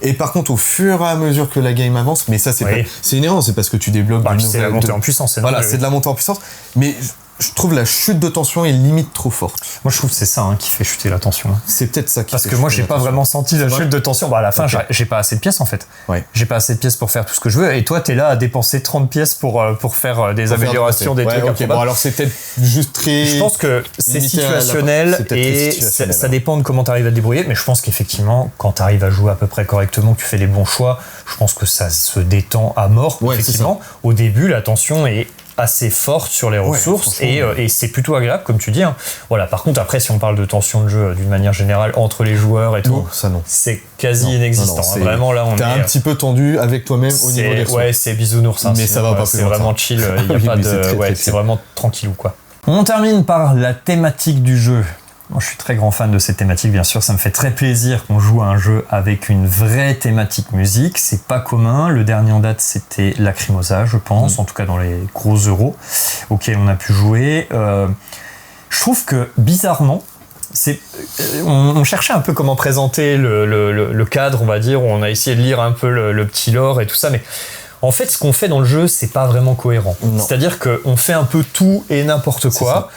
Et par contre, au fur et à mesure que la game avance, mais ça c'est inhérent, c'est parce que tu débloques c'est la montée en puissance. Voilà, c'est de la montée en puissance, mais je trouve la chute de tension est limite trop forte. Moi, je trouve que c'est ça qui fait chuter la tension. C'est peut-être ça qui Parce que moi, j'ai pas vraiment senti la chute de tension. À la fin, j'ai pas assez de pièces en fait. Ouais. J'ai pas assez de pièces pour faire tout ce que je veux. Et toi, t'es là à dépenser 30 pièces pour faire des améliorations, des trucs. Okay. Bon, alors c'est peut-être juste très. Je pense que c'est situationnel et ça dépend de comment t'arrives à te débrouiller. Mais je pense qu'effectivement, quand t'arrives à jouer à peu près correctement, que tu fais les bons choix, je pense que ça se détend à mort. Ouais, effectivement, au début, la tension est assez forte sur les ressources et c'est plutôt agréable comme tu dis. Voilà. Par contre, après, si on parle de tension de jeu d'une manière générale entre les joueurs et tout, c'est quasi inexistant. Vraiment là, on est un petit peu tendu avec toi-même au niveau des ressources. Ouais, c'est bisounours. Mais ça va pas plus c'est vraiment chill. Il y a pas de. C'est vraiment tranquillou quoi. On termine par la thématique du jeu. Moi, je suis très grand fan de cette thématique, bien sûr. Ça me fait très plaisir qu'on joue à un jeu avec une vraie thématique musique. C'est pas commun. Le dernier en date, c'était Lacrimosa, je pense, en tout cas dans les gros euros auxquels on a pu jouer. Je trouve que, bizarrement, on cherchait un peu comment présenter le cadre, on va dire. On a essayé de lire un peu le petit lore et tout ça, mais en fait, ce qu'on fait dans le jeu, c'est pas vraiment cohérent. C'est-à-dire qu'on fait un peu tout et n'importe quoi.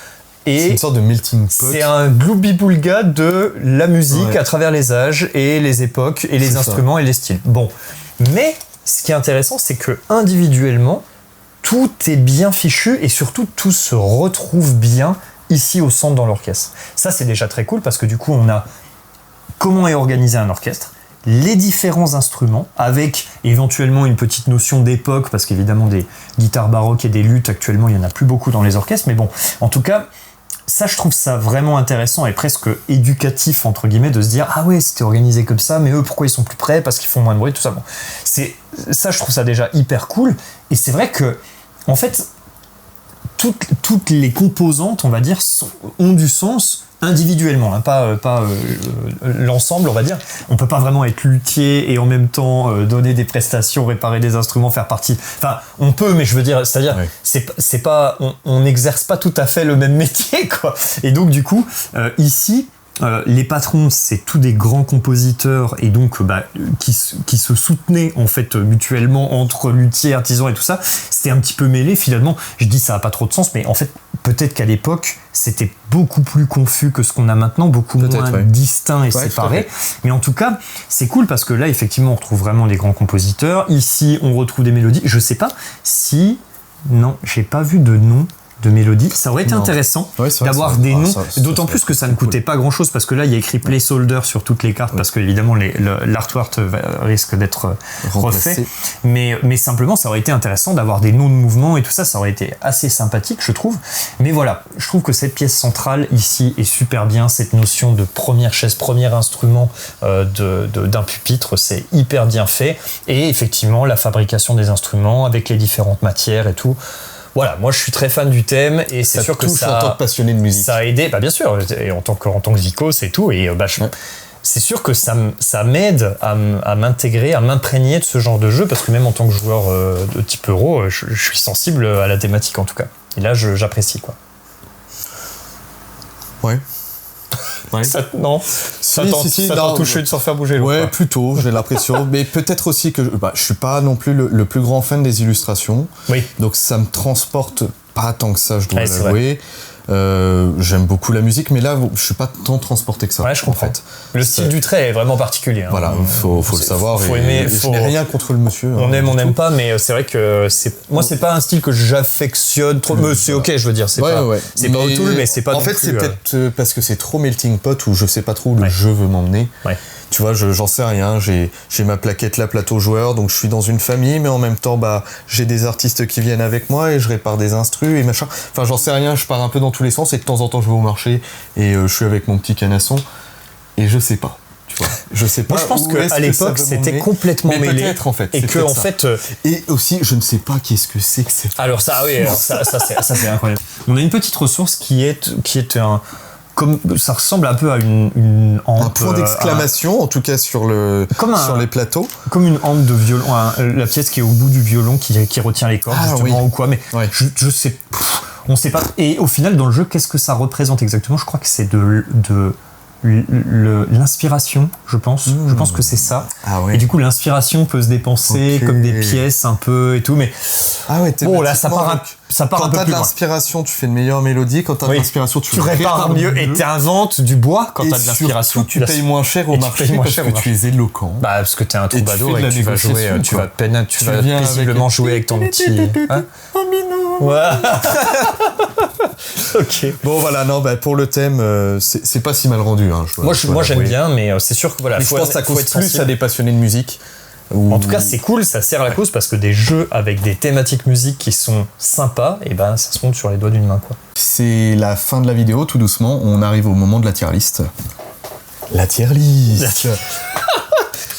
C'est une sorte de melting pot. C'est un gloubi-boulga de la musique à travers les âges et les époques et les instruments et les styles. Bon, mais ce qui est intéressant, c'est que individuellement, tout est bien fichu et surtout tout se retrouve bien ici au centre dans l'orchestre. Ça, c'est déjà très cool parce que du coup, on a comment est organisé un orchestre, les différents instruments, avec éventuellement une petite notion d'époque, parce qu'évidemment des guitares baroques et des luttes, actuellement, il n'y en a plus beaucoup dans les orchestres, mais bon, en tout cas, ça, je trouve ça vraiment intéressant et presque éducatif, entre guillemets, de se dire « Ah ouais, c'était organisé comme ça, mais eux, pourquoi ils sont plus près? Parce qu'ils font moins de bruit, tout ça. » Bon, ça, je trouve ça déjà hyper cool. Et c'est vrai que, en fait, toutes les composantes, on va dire, ont du sens individuellement, pas l'ensemble, on va dire. On peut pas vraiment être luthier et en même temps donner des prestations, réparer des instruments, faire partie. Enfin, on peut, mais je veux dire, c'est-à-dire, c'est pas, on n'exerce pas tout à fait le même métier, quoi. Et donc, du coup, ici, les patrons, c'est tous des grands compositeurs et donc qui se soutenaient en fait mutuellement entre luthiers, artisans et tout ça. C'était un petit peu mêlé finalement. Je dis ça n'a pas trop de sens, mais en fait peut-être qu'à l'époque c'était beaucoup plus confus que ce qu'on a maintenant, beaucoup moins distinct et séparé. Mais en tout cas, c'est cool parce que là effectivement on retrouve vraiment des grands compositeurs. Ici on retrouve des mélodies. Je sais pas si j'ai pas vu de nom de mélodie. Ça aurait été intéressant d'avoir des noms, d'autant plus que ça ne coûtait pas grand chose parce que là il y a écrit placeholder sur toutes les cartes parce que évidemment l'artwork risque d'être refait, mais simplement ça aurait été intéressant d'avoir des noms de mouvements et tout ça, ça aurait été assez sympathique je trouve. Mais voilà, je trouve que cette pièce centrale ici est super bien, cette notion de première chaise, premier instrument d'un pupitre, c'est hyper bien fait et effectivement la fabrication des instruments avec les différentes matières et tout. Voilà, moi je suis très fan du thème et c'est sûr que ça, en tant que passionné de musique, ça a aidé, bien sûr, et en tant que Zico, c'est tout, et c'est sûr que ça m'aide à m'intégrer, à m'imprégner de ce genre de jeu, parce que même en tant que joueur de type euro, je suis sensible à la thématique en tout cas. Et là, j'apprécie quoi. Ouais. Ça t'a touché de s'en faire bouger. Ouais, plutôt, j'ai l'impression. Mais peut-être aussi que je suis pas non plus le plus grand fan des illustrations. Oui. Donc ça me transporte pas tant que ça, je dois l'avouer. J'aime beaucoup la musique, mais là, je suis pas tant transporté que ça. Ouais, je comprends. En fait. Le style du trait est vraiment particulier. Voilà, faut le savoir. Faut aimer. Je n'ai rien contre le monsieur. On n'aime pas, mais c'est vrai que c'est pas un style que j'affectionne trop. Mais c'est ok, je veux dire. C'est pas O'Toole, mais c'est pas. En fait, c'est peut-être parce que c'est trop melting pot ou je sais pas trop où le jeu veut m'emmener. Ouais. tu vois, j'en sais rien, j'ai ma plaquette là, plateau joueur, donc je suis dans une famille, mais en même temps, bah, j'ai des artistes qui viennent avec moi et je répare des instrus et machin. Enfin, j'en sais rien, je pars un peu dans tous les sens et de temps en temps, je vais au marché et je suis avec mon petit canasson et je sais pas. Tu vois, je sais pas. Moi, je pense qu'à l'époque, c'était complètement mêlé. Peut-être, en fait. Et que, en fait. Et aussi, je ne sais pas qu'est-ce que c'est que cette. Alors, ça, oui, alors ça c'est incroyable. On a une petite ressource qui est un. Comme, ça ressemble un peu à une hampe. Un point d'exclamation, en tout cas, sur les plateaux. Comme une hampe de violon. La pièce qui est au bout du violon qui retient les cordes, justement, ou quoi. Mais je sais. On sait pas. Et au final, dans le jeu, qu'est-ce que ça représente exactement ? Je crois que c'est l'inspiration, je pense. Je pense que c'est ça. Ah ouais. Et du coup, l'inspiration peut se dépenser comme des pièces un peu et tout, mais bon, là, ça part un peu plus loin. Quand t'as de l'inspiration, tu fais une meilleure mélodie. Quand t'as de l'inspiration, tu répares mieux et t'inventes du bois quand t'as de l'inspiration. Tu payes moins cher au marché parce que tu es éloquent. Bah, parce que t'es un troubadour et que tu vas jouer, tu vas paisiblement jouer avec ton petit. Ouais. Ok. Bon voilà, non, bah, pour le thème, c'est pas si mal rendu. Hein, moi j'aime bien, mais c'est sûr que voilà. Mais je pense que ça cause plus à des passionnés de musique. En tout cas, c'est cool, ça sert la cause parce que des jeux avec des thématiques musique qui sont sympas, et ben ça se compte sur les doigts d'une main, quoi. C'est la fin de la vidéo, tout doucement. On arrive au moment de la tier list. La tier list.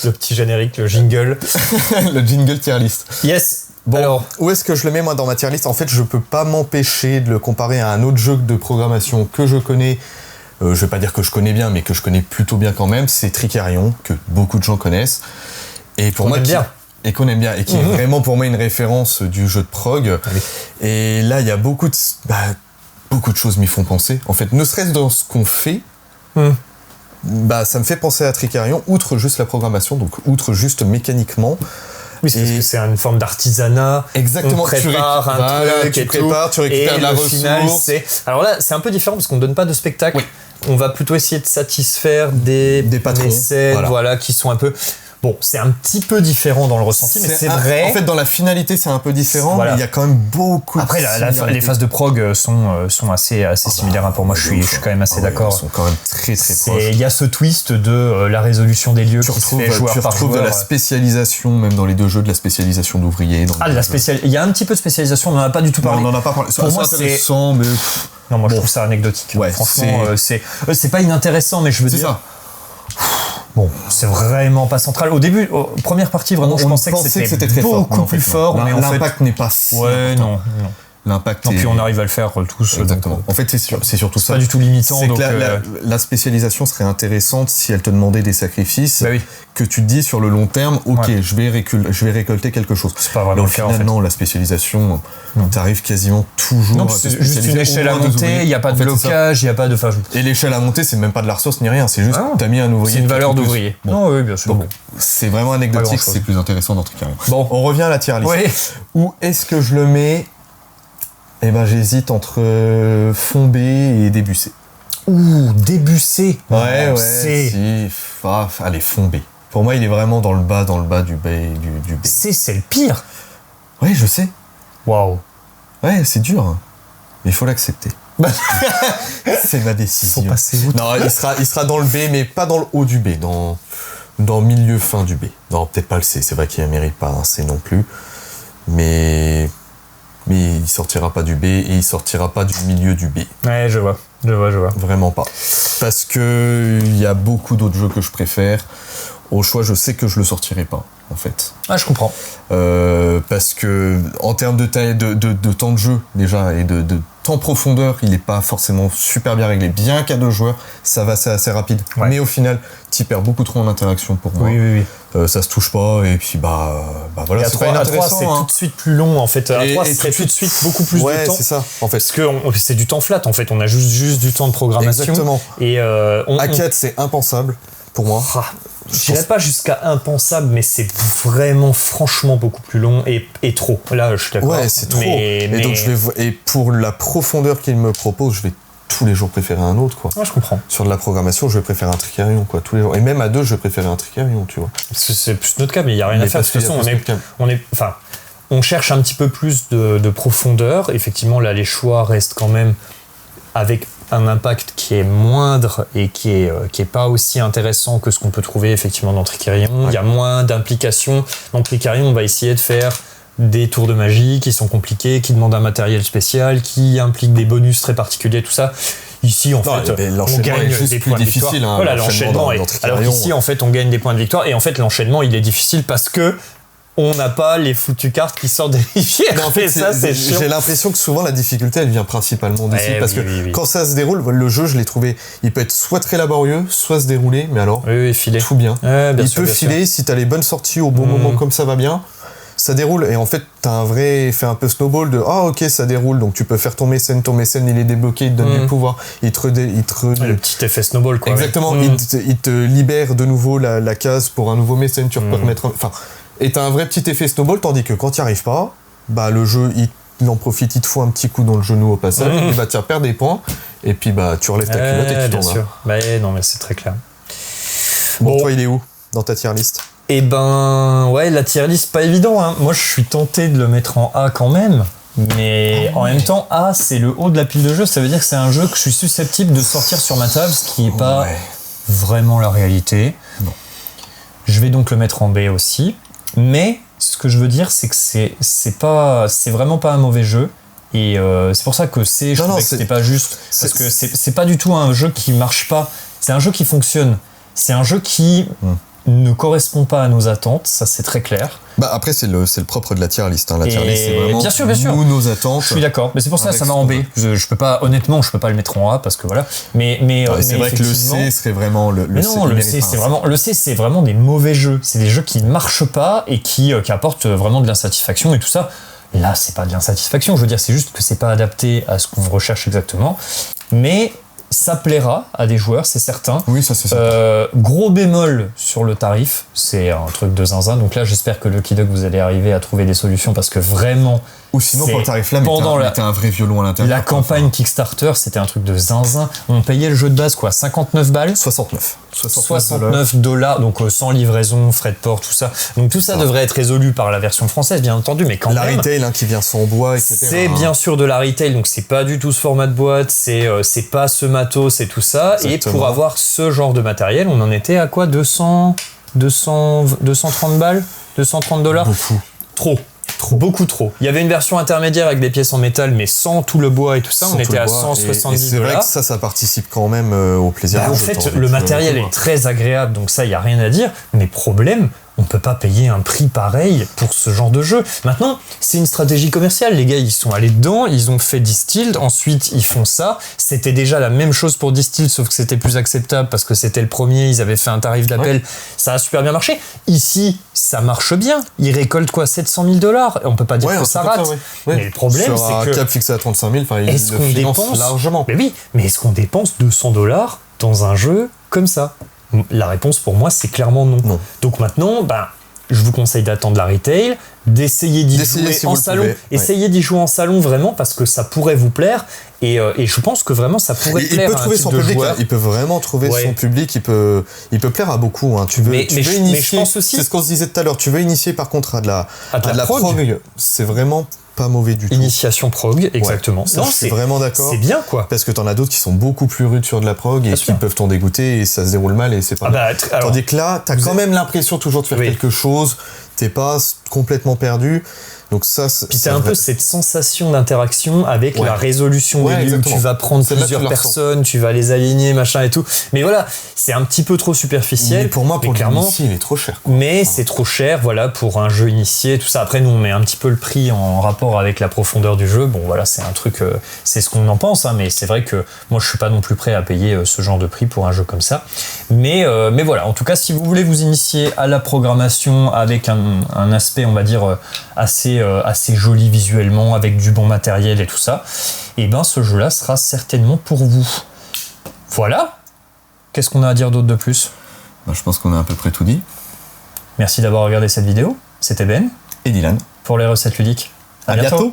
Le petit générique, le jingle. Le jingle tier list. Yes. Bon, alors, où est-ce que je le mets moi dans ma tier list ? En fait, je peux pas m'empêcher de le comparer à un autre jeu de programmation que je connais. Je vais pas dire que je connais bien, mais que je connais plutôt bien quand même. C'est Tricarion, que beaucoup de gens connaissent. Et pour moi, et qu'on aime bien, et qui est vraiment pour moi une référence du jeu de prog. Allez. Et là, il y a beaucoup de choses m'y font penser. En fait, ne serait-ce dans ce qu'on fait, ça me fait penser à Tricarion, outre juste la programmation, donc outre juste mécaniquement. Oui, parce que c'est une forme d'artisanat. Exactement. On prépare tu récupères de la ressource. Final, alors là, c'est un peu différent parce qu'on donne pas de spectacle. Oui. On va plutôt essayer de satisfaire des patrons, mécènes, qui sont un peu. Bon, c'est un petit peu différent dans le ressenti, mais c'est vrai. En fait, dans la finalité, c'est un peu différent, mais il y a quand même beaucoup. Après, les phases de prog sont assez similaires. Pour moi, je suis quand même assez d'accord. Ils sont quand même très très proches. Il y a ce twist de la résolution des lieux qui se fait joueur par joueur. Tu retrouves de la spécialisation, même dans les deux jeux, de la spécialisation d'ouvriers. Il y a un petit peu de spécialisation, on n'en a pas du tout parlé. On n'en a pas parlé. Pour moi, c'est. Non, moi, je trouve ça anecdotique. Ouais, franchement, c'est pas inintéressant, mais je veux dire. C'est ça. Bon, c'est vraiment pas central. Au début, première partie, vraiment, je pensais que c'était très beaucoup plus fort. Mais l'impact n'est pas si important. L'impact puis on arrive à le faire tous. Exactement. En fait, c'est surtout ça. Pas du tout limitant. C'est que la spécialisation serait intéressante si elle te demandait des sacrifices que tu te dis sur le long terme, je vais récolter quelque chose. C'est pas vraiment le cas, en fait. Non, la spécialisation, t'arrives quasiment toujours à c'est juste une échelle à monter, il n'y a pas de blocage, il n'y a pas de... Et l'échelle à monter, c'est même pas de la ressource ni rien, c'est juste t'as mis un ouvrier. C'est une valeur d'ouvrier. Non, oui, bien sûr. Donc, c'est vraiment anecdotique, c'est plus intéressant dans Tricarion. Bon, on revient à la tier list. Oui. Où est-ce que je le mets ? Eh ben, j'hésite entre fond B et Debussy. Ouh, Debussy. Ouais. Allez, fond B. Pour moi, il est vraiment dans le bas du B. Du B. C'est le pire. Oui, je sais. Waouh. Ouais, c'est dur. Hein. Mais il faut l'accepter. C'est ma décision. Faut passer où ? Non, il sera dans le B, mais pas dans le haut du B, dans milieu fin du B. Non, peut-être pas le C. C'est vrai qu'il ne mérite pas un C non plus. Mais il sortira pas du B et il sortira pas du milieu du B. Ouais, je vois. Vraiment pas. Parce que il y a beaucoup d'autres jeux que je préfère. Au choix, je sais que je le sortirai pas, en fait. Ah, je comprends. Parce que en termes de temps de jeu déjà et de temps profondeur, il est pas forcément super bien réglé. Bien qu'à 2 joueurs, ça va, c'est assez rapide. Ouais. Mais au final, t'y perds beaucoup trop en interaction pour moi. Oui. Ça se touche pas et puis voilà. C'est pas inintéressant. C'est tout de suite plus long en fait. À 3, c'est tout de suite beaucoup plus de temps. C'est ça. En fait, parce que c'est du temps flat en fait. On a juste du temps de programmation. Exactement. Et à 4, c'est impensable pour moi. Je dirais pas jusqu'à impensable, mais c'est vraiment franchement beaucoup plus long et trop. Là, je suis d'accord. Ouais, c'est trop. Donc et pour la profondeur qu'il me propose, je vais tous les jours préférer un autre, quoi. Ouais, je comprends. Sur de la programmation, je vais préférer un Tricarion, quoi, tous les jours. Et même à 2, je vais préférer un Tricarion, tu vois. C'est plus notre cas, mais il y a rien à faire. De toute façon, on cherche un petit peu plus de profondeur. Effectivement, là, les choix restent quand même avec un impact qui est moindre et qui est pas aussi intéressant que ce qu'on peut trouver effectivement dans Trickerion. Il y a moins d'implications. Dans Trickerion, on va essayer de faire des tours de magie qui sont compliqués, qui demandent un matériel spécial, qui impliquent des bonus très particuliers, tout ça. Ici, en fait, on gagne des points de victoire. Voilà, l'enchaînement est. Alors qu'ici, en fait, on gagne des points de victoire. Et en fait, l'enchaînement, il est difficile parce que on n'a pas les foutues cartes qui sortent des rivières. Mais en fait, j'ai l'impression que souvent la difficulté, elle vient principalement d'ici. Parce que quand ça se déroule, le jeu, je l'ai trouvé, il peut être soit très laborieux, soit se dérouler, mais alors, tout bien. Il peut filer si t'as les bonnes sorties au bon moment, comme ça va bien. Ça déroule, et en fait, t'as un vrai effet un peu snowball de ok, ça déroule, donc tu peux faire ton mécène il est débloqué, il te donne du pouvoir, le petit effet snowball, quoi. Exactement, il te libère de nouveau la case pour un nouveau mécène, tu peux remettre. Enfin, et t'as un vrai petit effet snowball, tandis que quand t'y arrives pas, bah le jeu, il en profite, il te fout un petit coup dans le genou au passage, et bah tu perds des points, et puis bah tu relèves ta culotte et tu t'en vas. Bien sûr, non, mais c'est très clair. Bon, toi, il est où dans ta tier list? Eh ben, ouais, la tier list, pas évident, hein. Moi, je suis tenté de le mettre en A quand même. Mais en même temps, A, c'est le haut de la pile de jeux. Ça veut dire que c'est un jeu que je suis susceptible de sortir sur ma table, ce qui n'est pas vraiment la réalité. Non. Je vais donc le mettre en B aussi. Mais ce que je veux dire, c'est que c'est vraiment pas un mauvais jeu. Et c'est pour ça que je trouvais que c'était pas juste. Parce que c'est pas du tout un jeu qui marche pas. C'est un jeu qui fonctionne. C'est un jeu qui ne correspond pas à nos attentes, ça c'est très clair. Bah après c'est le propre de la tier list, hein. La tier list c'est vraiment bien sûr. nos attentes. Je suis d'accord, mais c'est pour ça que ça m'a en B. Je peux pas, honnêtement, je peux pas le mettre en A parce que voilà. Mais c'est vrai que le C serait vraiment le C. Non, le C c'est vraiment des mauvais jeux. C'est des jeux qui ne marchent pas et qui apportent vraiment de l'insatisfaction et tout ça. Là c'est pas de l'insatisfaction, je veux dire c'est juste que c'est pas adapté à ce qu'on recherche exactement. Mais ça plaira à des joueurs, c'est certain. Oui, ça c'est certain. Gros bémol sur le tarif, c'est un truc de zinzin. Donc là, j'espère que Lucky Duck, vous allez arriver à trouver des solutions parce que vraiment. Ou sinon, pour le tarif là, mettez un vrai violon à l'intérieur. La campagne Kickstarter, c'était un truc de zinzin. On payait le jeu de base, quoi, 59 balles 69 $, donc sans livraison, frais de port, tout ça. Donc tout ça devrait être résolu par la version française, bien entendu, mais quand même. La retail qui vient sans bois, etc. C'est bien sûr de la retail, donc c'est pas du tout ce format de boîte, c'est pas ce matos et tout ça. Exactement. Et pour avoir ce genre de matériel, on en était à quoi, 230 balles, $230. Beaucoup. Beaucoup trop. Il y avait une version intermédiaire avec des pièces en métal, mais sans tout le bois et tout ça. On était à $170. Et c'est vrai que ça participe quand même au plaisir. En fait, le matériel est très agréable, donc ça, il n'y a rien à dire. Mais problème, on peut pas payer un prix pareil pour ce genre de jeu. Maintenant, c'est une stratégie commerciale. Les gars, ils sont allés dedans, ils ont fait Distilled, ensuite ils font ça. C'était déjà la même chose pour Distilled, sauf que c'était plus acceptable parce que c'était le premier, ils avaient fait un tarif d'appel. Ouais. Ça a super bien marché. Ici, ça marche bien. Ils récoltent quoi, $700 000. On peut pas dire que ça rate. Mais le problème, c'est que... cap fixé à 35 000, ils le financent largement. Mais oui, mais est-ce qu'on dépense $200 dans un jeu comme ça ? La réponse pour moi, c'est clairement non. Donc maintenant, je vous conseille d'attendre la retail, d'essayer d'y jouer en salon. Essayez d'y jouer en salon vraiment parce que ça pourrait vous plaire et je pense que vraiment ça pourrait plaire à un type de joueur. Il peut vraiment trouver son public, il peut plaire à beaucoup. Hein. Tu veux initier, mais je pense aussi, c'est ce qu'on se disait tout à l'heure, tu veux initier par contre à de la prog, c'est vraiment pas mauvais du tout. Initiation prog, exactement. Ouais. Je suis vraiment d'accord. C'est bien, quoi. Parce que t'en as d'autres qui sont beaucoup plus rudes sur de la prog et qui peuvent t'en dégoûter et ça se déroule mal et c'est pas tandis que là, t'as quand même l'impression toujours de faire quelque chose, t'es pas complètement perdu. Donc ça, puis t'as un peu cette sensation d'interaction avec la résolution des lieux. Tu vas prendre plusieurs personnes, tu vas les aligner, machin et tout. Mais voilà, c'est un petit peu trop superficiel. Mais pour moi, pour l'initié, il est trop cher. Mais c'est trop cher, voilà, pour un jeu initié, tout ça. Après, nous, on met un petit peu le prix en rapport avec la profondeur du jeu. Bon, voilà, c'est un truc, c'est ce qu'on en pense, hein, mais c'est vrai que moi, je suis pas non plus prêt à payer ce genre de prix pour un jeu comme ça. Mais voilà, en tout cas, si vous voulez vous initier à la programmation avec un aspect, on va dire, assez joli visuellement, avec du bon matériel et tout ça, et ben ce jeu-là sera certainement pour vous. Voilà. Qu'est-ce qu'on a à dire d'autre de plus ? Je pense qu'on a à peu près tout dit. Merci d'avoir regardé cette vidéo. C'était Ben et Dylan pour les recettes ludiques. À bientôt.